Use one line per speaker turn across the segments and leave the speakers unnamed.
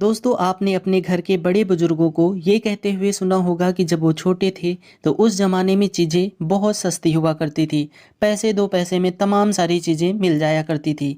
दोस्तों, आपने अपने घर के बड़े बुजुर्गों को ये कहते हुए सुना होगा कि जब वो छोटे थे तो उस ज़माने में चीज़ें बहुत सस्ती हुआ करती थी। पैसे 2 पैसे में तमाम सारी चीज़ें मिल जाया करती थी।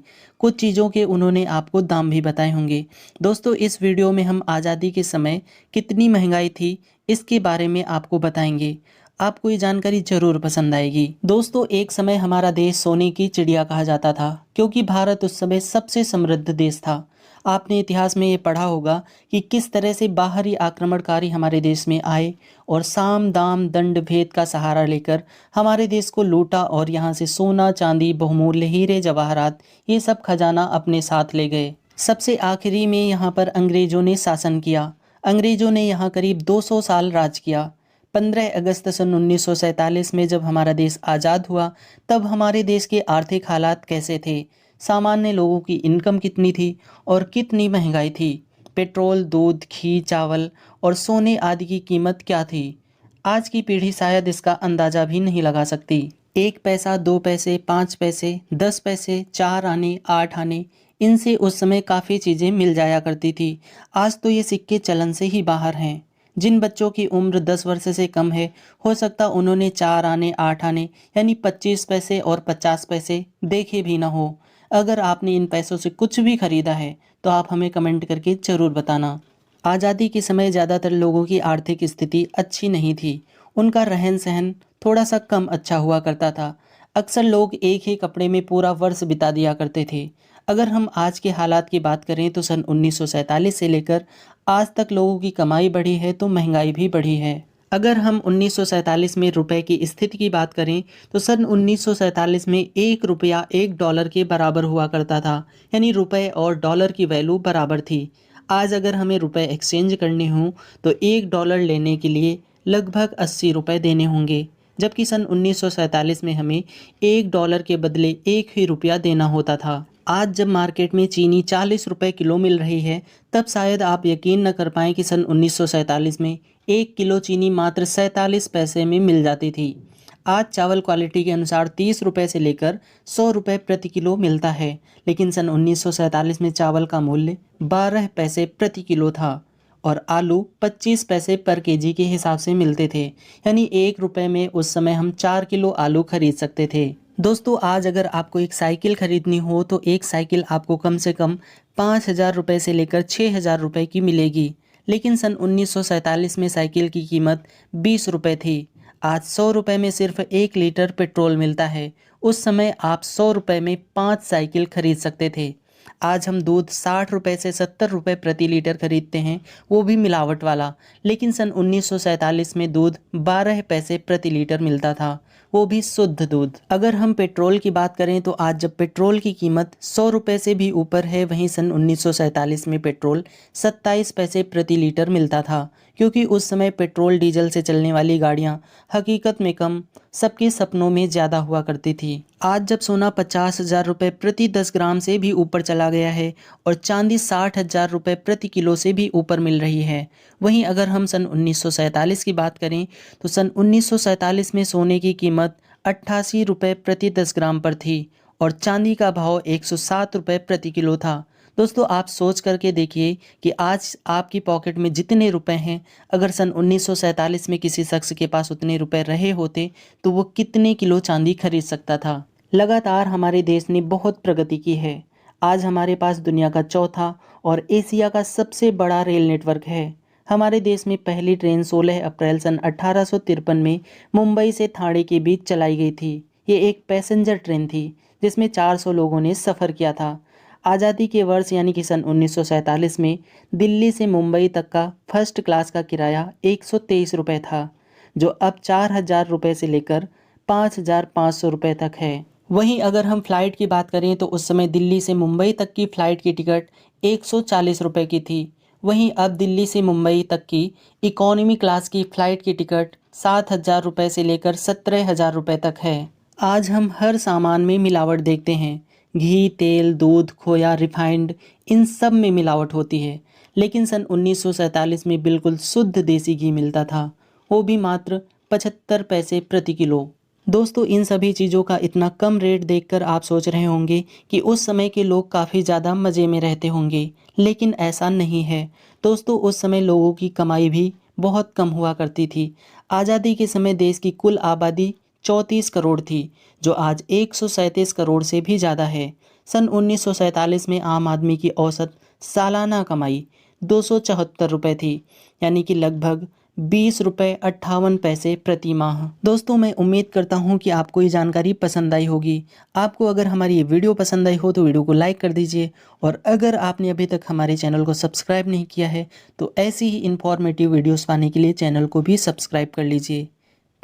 कुछ चीज़ों के उन्होंने आपको दाम भी बताए होंगे। दोस्तों, इस वीडियो में हम आज़ादी के समय कितनी महंगाई थी, इसके बारे में आपको बताएंगे। आपको ये जानकारी ज़रूर पसंद आएगी। दोस्तों, एक समय हमारा देश सोने की चिड़िया कहा जाता था, क्योंकि भारत उस समय सबसे समृद्ध देश था। आपने इतिहास में ये पढ़ा होगा कि किस तरह से बाहरी आक्रमणकारी हमारे देश में आए और साम दाम दंड भेद का सहारा लेकर हमारे देश को लूटा और यहाँ से सोना चांदी बहुमूल्य हीरे जवाहरात ये सब खजाना अपने साथ ले गए। सबसे आखिरी में यहाँ पर अंग्रेजों ने शासन किया। अंग्रेजों ने यहाँ करीब 200 साल राज किया। 15 अगस्त सन 1947 में जब हमारा देश आज़ाद हुआ, तब हमारे देश के आर्थिक हालात कैसे थे, सामान्य लोगों की इनकम कितनी थी और कितनी महंगाई थी, पेट्रोल, दूध, घी, चावल और सोने आदि की कीमत क्या थी, आज की पीढ़ी शायद इसका अंदाज़ा भी नहीं लगा सकती। 1 पैसा, 2 पैसे, 5 पैसे, 10 पैसे, 4 आने, 8 आने, इनसे उस समय काफ़ी चीज़ें मिल जाया करती थी। आज तो ये सिक्के चलन से ही बाहर हैं। जिन बच्चों की उम्र 10 वर्ष से कम है, हो सकता उन्होंने 4 आने, 8 आने यानी 25 पैसे और 50 पैसे देखे भी ना हो। अगर आपने इन पैसों से कुछ भी खरीदा है तो आप हमें कमेंट करके ज़रूर बताना। आज़ादी के समय ज़्यादातर लोगों की आर्थिक स्थिति अच्छी नहीं थी। उनका रहन सहन थोड़ा सा कम अच्छा हुआ करता था। अक्सर लोग एक ही कपड़े में पूरा वर्ष बिता दिया करते थे। अगर हम आज के हालात की बात करें तो सन 1947 से लेकर आज तक लोगों की कमाई बढ़ी है तो महंगाई भी बढ़ी है। अगर हम 1947 में रुपए की स्थिति की बात करें तो सन 1947 में 1 रुपया 1 डॉलर के बराबर हुआ करता था, यानी रुपए और डॉलर की वैल्यू बराबर थी। आज अगर हमें रुपए एक्सचेंज करने हों तो 1 डॉलर लेने के लिए लगभग 80 रुपए देने होंगे, जबकि सन 1947 में हमें 1 डॉलर के बदले 1 ही रुपया देना होता था। आज जब मार्केट में चीनी 40 रुपए किलो मिल रही है, तब शायद आप यकीन न कर पाएँ कि सन 1947 में 1 किलो चीनी मात्र 47 पैसे में मिल जाती थी। आज चावल क्वालिटी के अनुसार 30 रुपए से लेकर 100 रुपए प्रति किलो मिलता है, लेकिन सन 1947 में चावल का मूल्य 12 पैसे प्रति किलो था और आलू 25 पैसे पर केजी के हिसाब से मिलते थे, यानी 1 रुपए में उस समय हम 4 किलो आलू खरीद सकते थे। दोस्तों, आज अगर आपको एक साइकिल खरीदनी हो तो एक साइकिल आपको कम से कम 5,000 रुपये से लेकर 6,000 रुपये की मिलेगी, लेकिन सन 1947 में साइकिल की कीमत 20 रुपये थी। आज 100 रुपये में सिर्फ 1 लीटर पेट्रोल मिलता है। उस समय आप 100 रुपये में 5 साइकिल खरीद सकते थे। आज हम दूध 60 रुपये से 70 रुपये प्रति लीटर खरीदते हैं, वो भी मिलावट वाला, लेकिन सन 1947 में दूध 12 पैसे प्रति लीटर मिलता था, वो भी शुद्ध दूध। अगर हम पेट्रोल की बात करें तो आज जब पेट्रोल की कीमत 100 रुपये से भी ऊपर है, वहीं सन 1947 में पेट्रोल 27 पैसे प्रति लीटर मिलता था, क्योंकि उस समय पेट्रोल डीजल से चलने वाली गाड़ियां हकीकत में कम, सबके सपनों में ज़्यादा हुआ करती थी। आज जब सोना 50,000 रुपये प्रति 10 ग्राम से भी ऊपर चला गया है और चांदी 60,000 रुपये प्रति किलो से भी ऊपर मिल रही है, वहीं अगर हम सन 1947 की बात करें तो सन 1947 में सोने की कीमत 88 रुपये प्रति 10 ग्राम पर थी और चांदी का भाव 107 रुपये प्रति किलो था। दोस्तों, आप सोच करके देखिए कि आज आपकी पॉकेट में जितने रुपए हैं, अगर सन 1947 में किसी शख्स के पास उतने रुपए रहे होते तो वो कितने किलो चांदी खरीद सकता था। लगातार हमारे देश ने बहुत प्रगति की है। आज हमारे पास दुनिया का चौथा और एशिया का सबसे बड़ा रेल नेटवर्क है। हमारे देश में पहली ट्रेन 16 अप्रैल सन 1853 में मुंबई से ठाणे के बीच चलाई गई थी। ये एक पैसेंजर ट्रेन थी जिसमें 400 लोगों ने सफ़र किया था। आज़ादी के वर्ष यानी कि सन 1947 में दिल्ली से मुंबई तक का फर्स्ट क्लास का किराया 123 रुपये था, जो अब 4,000 रुपये से लेकर 5,500 रुपये तक है। वहीं अगर हम फ़्लाइट की बात करें तो उस समय दिल्ली से मुंबई तक की फ़्लाइट की टिकट 140 रुपये की थी। वहीं अब दिल्ली से मुंबई तक की इकोनॉमी क्लास की फ़्लाइट की टिकट 7,000 रुपये से लेकर 17,000 रुपये तक है। आज हम हर सामान में मिलावट देखते हैं। घी, तेल, दूध, खोया, रिफाइंड, इन सब में मिलावट होती है, लेकिन सन 1947 में बिल्कुल शुद्ध देसी घी मिलता था, वो भी मात्र 75 पैसे प्रति किलो। दोस्तों इन सभी चीज़ों का इतना कम रेट देखकर आप सोच रहे होंगे कि उस समय के लोग काफ़ी ज़्यादा मज़े में रहते होंगे, लेकिन ऐसा नहीं है। दोस्तों उस समय लोगों की कमाई भी बहुत कम हुआ करती थी। आज़ादी के समय देश की कुल आबादी 34 करोड़ थी, जो आज 137 करोड़ से भी ज़्यादा है। सन 1947 में आम आदमी की औसत सालाना कमाई 274 रुपये थी, यानी कि लगभग 20 रुपये 58 पैसे प्रति माह। दोस्तों मैं उम्मीद करता हूँ कि आपको ये जानकारी पसंद आई होगी। आपको अगर हमारी ये वीडियो पसंद आई हो तो वीडियो को लाइक कर दीजिए, और अगर आपने अभी तक हमारे चैनल को सब्सक्राइब नहीं किया है तो ऐसी ही इन्फॉर्मेटिव वीडियोस पाने के लिए चैनल को भी सब्सक्राइब कर लीजिए।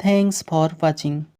Thanks for watching.